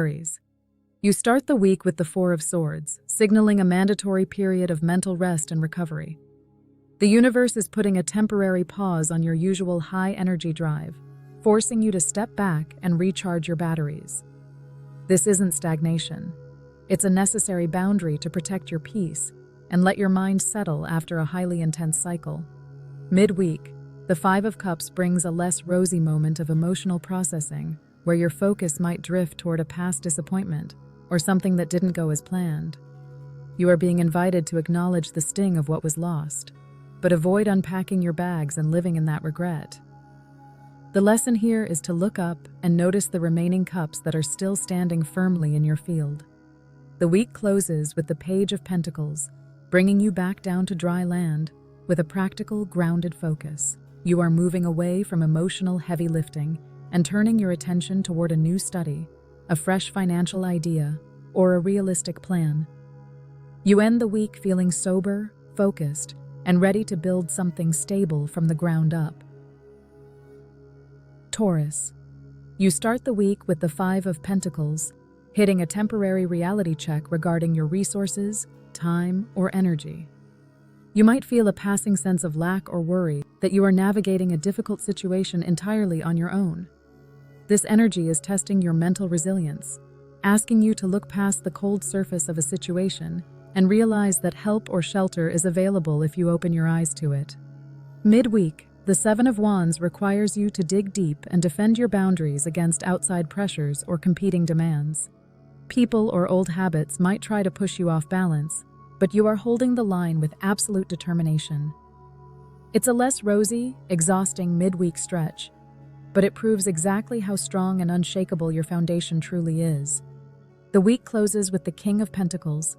Aries. You start the week with the Four of Swords, signaling a mandatory period of mental rest and recovery. The universe is putting a temporary pause on your usual high-energy drive, forcing you to step back and recharge your batteries. This isn't stagnation. It's a necessary boundary to protect your peace and let your mind settle after a highly intense cycle. Midweek, the Five of Cups brings a less rosy moment of emotional processing, where your focus might drift toward a past disappointment or something that didn't go as planned. You are being invited to acknowledge the sting of what was lost, but avoid unpacking your bags and living in that regret. The lesson here is to look up and notice the remaining cups that are still standing firmly in your field. The week closes with the Page of Pentacles, bringing you back down to dry land with a practical, grounded focus. You are moving away from emotional heavy lifting and turning your attention toward a new study, a fresh financial idea, or a realistic plan. You end the week feeling sober, focused, and ready to build something stable from the ground up. Taurus. You start the week with the Five of Pentacles, hitting a temporary reality check regarding your resources, time, or energy. You might feel a passing sense of lack or worry that you are navigating a difficult situation entirely on your own. This energy is testing your mental resilience, asking you to look past the cold surface of a situation and realize that help or shelter is available if you open your eyes to it. Midweek, the Seven of Wands requires you to dig deep and defend your boundaries against outside pressures or competing demands. People or old habits might try to push you off balance, but you are holding the line with absolute determination. It's a less rosy, exhausting midweek stretch, but it proves exactly how strong and unshakable your foundation truly is. The week closes with the King of Pentacles,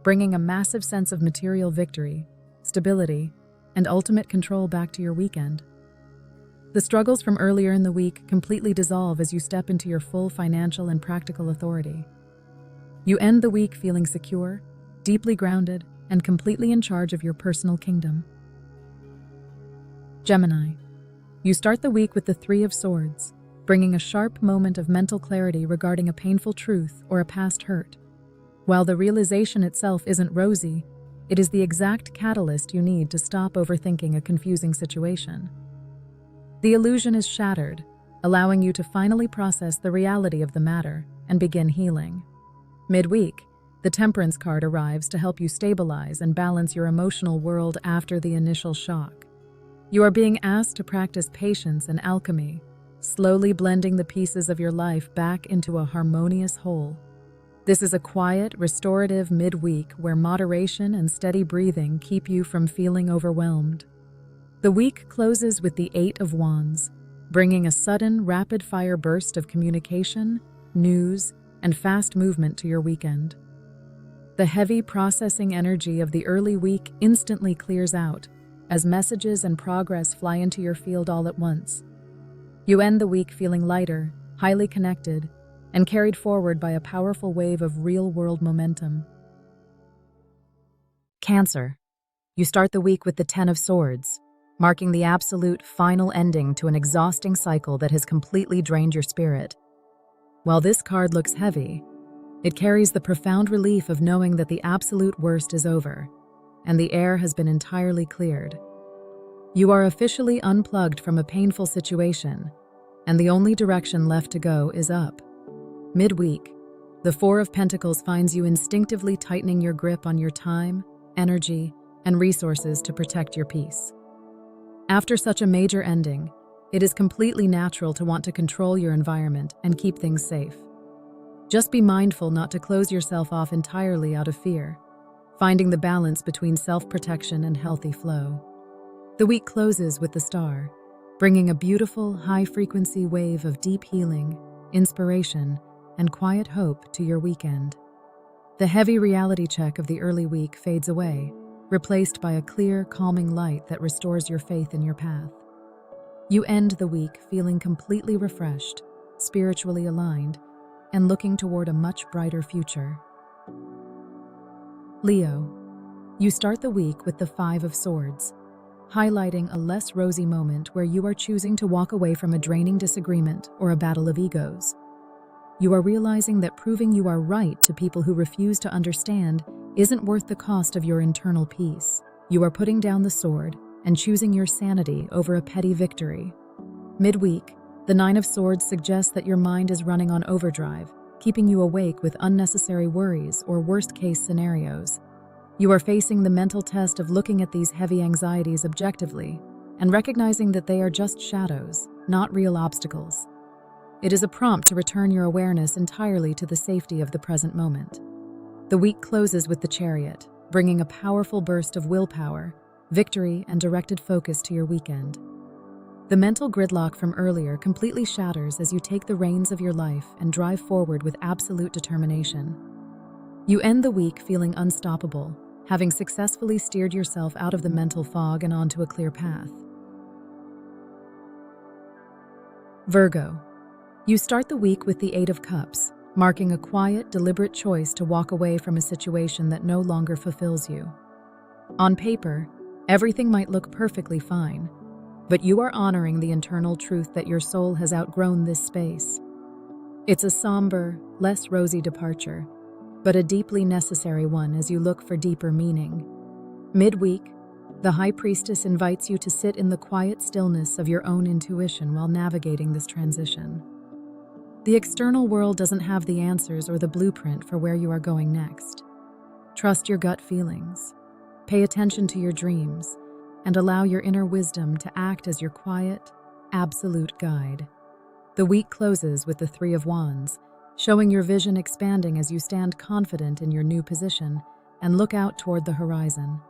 bringing a massive sense of material victory, stability, and ultimate control back to your weekend. The struggles from earlier in the week completely dissolve as you step into your full financial and practical authority. You end the week feeling secure, deeply grounded, and completely in charge of your personal kingdom. Gemini. You start the week with the Three of Swords, bringing a sharp moment of mental clarity regarding a painful truth or a past hurt. While the realization itself isn't rosy, it is the exact catalyst you need to stop overthinking a confusing situation. The illusion is shattered, allowing you to finally process the reality of the matter and begin healing. Midweek, the Temperance card arrives to help you stabilize and balance your emotional world after the initial shock. You are being asked to practice patience and alchemy, slowly blending the pieces of your life back into a harmonious whole. This is a quiet, restorative midweek where moderation and steady breathing keep you from feeling overwhelmed. The week closes with the Eight of Wands, bringing a sudden, rapid-fire burst of communication, news, and fast movement to your weekend. The heavy processing energy of the early week instantly clears out, as messages and progress fly into your field all at once. You end the week feeling lighter, highly connected, and carried forward by a powerful wave of real-world momentum. Cancer. You start the week with the Ten of Swords, marking the absolute final ending to an exhausting cycle that has completely drained your spirit. While this card looks heavy, it carries the profound relief of knowing that the absolute worst is over, and the air has been entirely cleared. You are officially unplugged from a painful situation, and the only direction left to go is up. Midweek, the Four of Pentacles finds you instinctively tightening your grip on your time, energy, and resources to protect your peace. After such a major ending, it is completely natural to want to control your environment and keep things safe. Just be mindful not to close yourself off entirely out of fear, finding the balance between self-protection and healthy flow. The week closes with the Star, bringing a beautiful, high-frequency wave of deep healing, inspiration, and quiet hope to your weekend. The heavy reality check of the early week fades away, replaced by a clear, calming light that restores your faith in your path. You end the week feeling completely refreshed, spiritually aligned, and looking toward a much brighter future. Leo. You start the week with the Five of Swords, highlighting a less rosy moment where you are choosing to walk away from a draining disagreement or a battle of egos. you are realizing that proving you are right to people who refuse to understand isn't worth the cost of your internal peace. You are putting down the sword and choosing your sanity over a petty victory. Midweek, the Nine of Swords suggests that your mind is running on overdrive, keeping you awake with unnecessary worries or worst-case scenarios. You are facing the mental test of looking at these heavy anxieties objectively and recognizing that they are just shadows, not real obstacles. It is a prompt to return your awareness entirely to the safety of the present moment. The week closes with the Chariot, bringing a powerful burst of willpower, victory, and directed focus to your weekend. The mental gridlock from earlier completely shatters as you take the reins of your life and drive forward with absolute determination. You end the week feeling unstoppable, having successfully steered yourself out of the mental fog and onto a clear path. Virgo. You start the week with the Eight of Cups, marking a quiet, deliberate choice to walk away from a situation that no longer fulfills you. On paper, everything might look perfectly fine, but you are honoring the internal truth that your soul has outgrown this space. It's a somber, less rosy departure, but a deeply necessary one as you look for deeper meaning. Midweek, the High Priestess invites you to sit in the quiet stillness of your own intuition while navigating this transition. The external world doesn't have the answers or the blueprint for where you are going next. Trust your gut feelings, pay attention to your dreams, and allow your inner wisdom to act as your quiet, absolute guide. The week closes with the Three of Wands, showing your vision expanding as you stand confident in your new position and look out toward the horizon.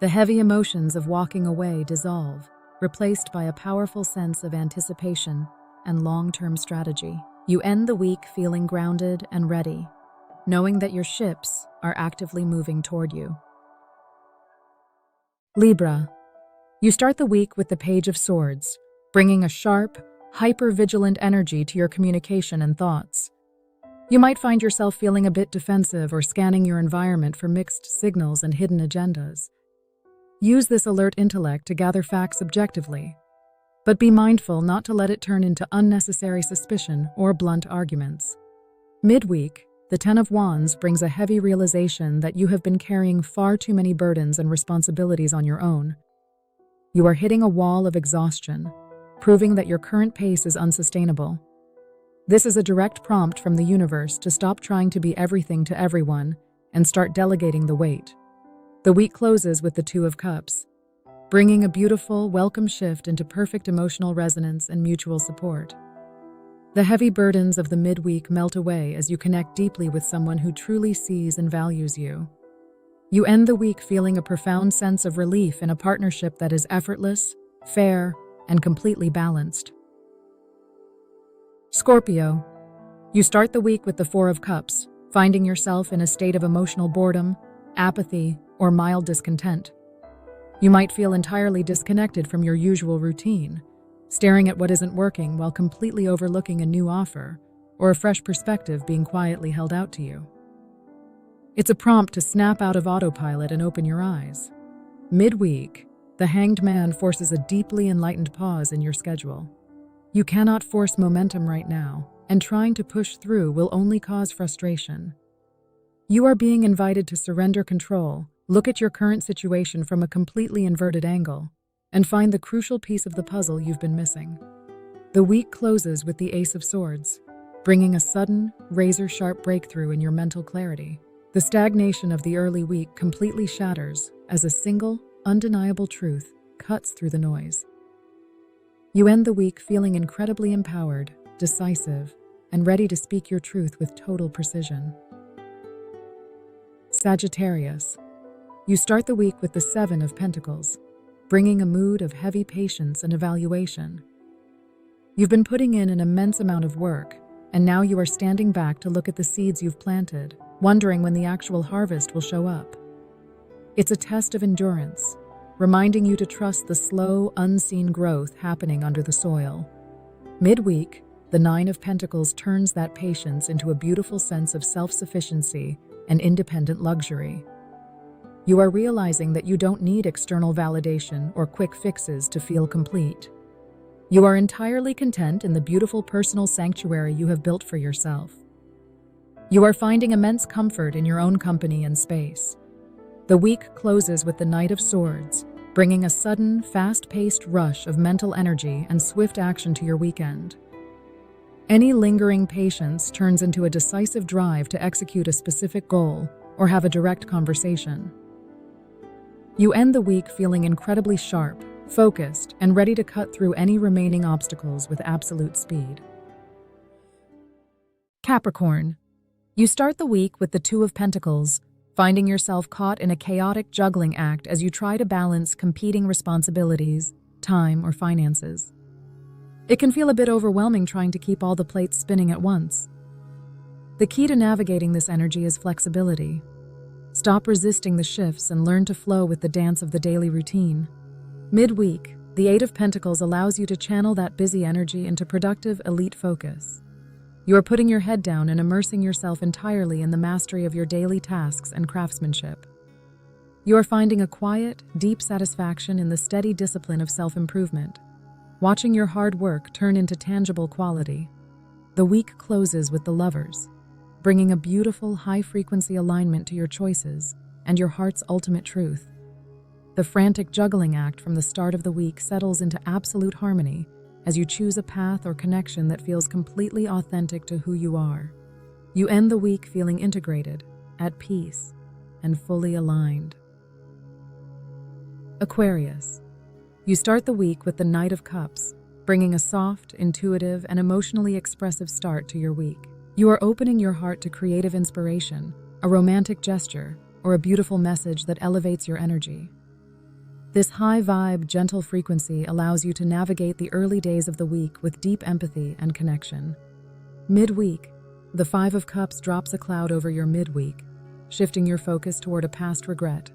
The heavy emotions of walking away dissolve, replaced by a powerful sense of anticipation and long-term strategy. You end the week feeling grounded and ready, knowing that your ships are actively moving toward you. Libra. You start the week with the Page of Swords, bringing a sharp, hyper-vigilant energy to your communication and thoughts. You might find yourself feeling a bit defensive or scanning your environment for mixed signals and hidden agendas. Use this alert intellect to gather facts objectively, but be mindful not to let it turn into unnecessary suspicion or blunt arguments. Midweek, the Ten of Wands brings a heavy realization that you have been carrying far too many burdens and responsibilities on your own. You are hitting a wall of exhaustion, proving that your current pace is unsustainable. This is a direct prompt from the universe to stop trying to be everything to everyone and start delegating the weight. The week closes with the Two of Cups, bringing a beautiful, welcome shift into perfect emotional resonance and mutual support. The heavy burdens of the midweek melt away as you connect deeply with someone who truly sees and values you. You end the week feeling a profound sense of relief in a partnership that is effortless, fair, and completely balanced. Scorpio. You start the week with the Four of Cups, finding yourself in a state of emotional boredom, apathy, or mild discontent. You might feel entirely disconnected from your usual routine, staring at what isn't working while completely overlooking a new offer or a fresh perspective being quietly held out to you. It's a prompt to snap out of autopilot and open your eyes. Midweek, the Hanged Man forces a deeply enlightened pause in your schedule. You cannot force momentum right now, and trying to push through will only cause frustration. You are being invited to surrender control, look at your current situation from a completely inverted angle, and find the crucial piece of the puzzle you've been missing. The week closes with the Ace of Swords, bringing a sudden, razor-sharp breakthrough in your mental clarity. The stagnation of the early week completely shatters as a single, undeniable truth cuts through the noise. You end the week feeling incredibly empowered, decisive, and ready to speak your truth with total precision. Sagittarius. You start the week with the Seven of Pentacles, bringing a mood of heavy patience and evaluation. You've been putting in an immense amount of work, and now you are standing back to look at the seeds you've planted, wondering when the actual harvest will show up. It's a test of endurance, reminding you to trust the slow, unseen growth happening under the soil. Midweek, the Nine of Pentacles turns that patience into a beautiful sense of self-sufficiency and independent luxury. You are realizing that you don't need external validation or quick fixes to feel complete. You are entirely content in the beautiful personal sanctuary you have built for yourself. You are finding immense comfort in your own company and space. The week closes with the Knight of Swords, bringing a sudden, fast-paced rush of mental energy and swift action to your weekend. Any lingering patience turns into a decisive drive to execute a specific goal or have a direct conversation. You end the week feeling incredibly sharp, focused, and ready to cut through any remaining obstacles with absolute speed. Capricorn. You start the week with the Two of Pentacles, finding yourself caught in a chaotic juggling act as you try to balance competing responsibilities, time, or finances. It can feel a bit overwhelming trying to keep all the plates spinning at once. The key to navigating this energy is flexibility. Stop resisting the shifts and learn to flow with the dance of the daily routine. Midweek, the Eight of Pentacles allows you to channel that busy energy into productive, elite focus. You are putting your head down and immersing yourself entirely in the mastery of your daily tasks and craftsmanship. You are finding a quiet, deep satisfaction in the steady discipline of self-improvement, watching your hard work turn into tangible quality. The week closes with the Lovers, bringing a beautiful, high-frequency alignment to your choices and your heart's ultimate truth. The frantic juggling act from the start of the week settles into absolute harmony as you choose a path or connection that feels completely authentic to who you are. You end the week feeling integrated, at peace, and fully aligned. Aquarius. You start the week with the Knight of Cups, bringing a soft, intuitive, and emotionally expressive start to your week. You are opening your heart to creative inspiration, a romantic gesture, or a beautiful message that elevates your energy. This high-vibe, gentle frequency allows you to navigate the early days of the week with deep empathy and connection. Midweek, the Five of Cups drops a cloud over your midweek, shifting your focus toward a past regret,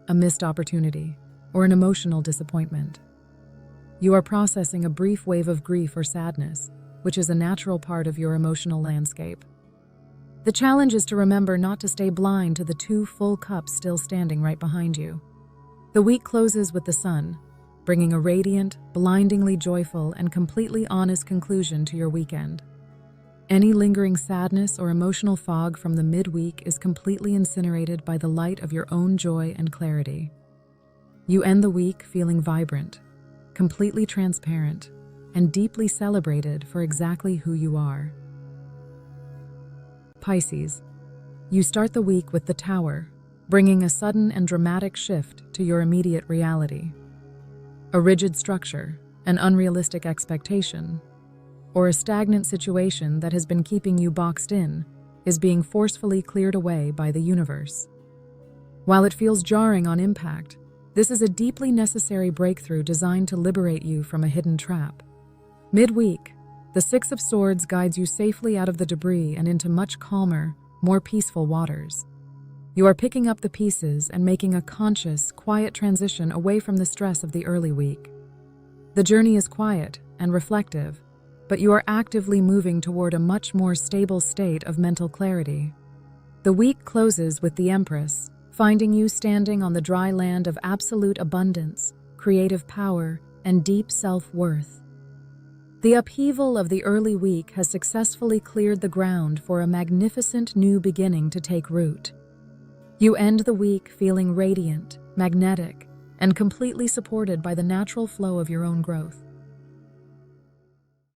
a missed opportunity, or an emotional disappointment. You are processing a brief wave of grief or sadness, which is a natural part of your emotional landscape. The challenge is to remember not to stay blind to the two full cups still standing right behind you. The week closes with the Sun, bringing a radiant, blindingly joyful, and completely honest conclusion to your weekend. Any lingering sadness or emotional fog from the midweek is completely incinerated by the light of your own joy and clarity. You end the week feeling vibrant, completely transparent, and deeply celebrated for exactly who you are. Pisces. You start the week with the Tower, bringing a sudden and dramatic shift to your immediate reality. A rigid structure, an unrealistic expectation, or a stagnant situation that has been keeping you boxed in is being forcefully cleared away by the universe. While it feels jarring on impact, this is a deeply necessary breakthrough designed to liberate you from a hidden trap. Midweek, the Six of Swords guides you safely out of the debris and into much calmer, more peaceful waters. You are picking up the pieces and making a conscious, quiet transition away from the stress of the early week. The journey is quiet and reflective, but you are actively moving toward a much more stable state of mental clarity. The week closes with the Empress, finding you standing on the dry land of absolute abundance, creative power, and deep self-worth. The upheaval of the early week has successfully cleared the ground for a magnificent new beginning to take root. You end the week feeling radiant, magnetic, and completely supported by the natural flow of your own growth.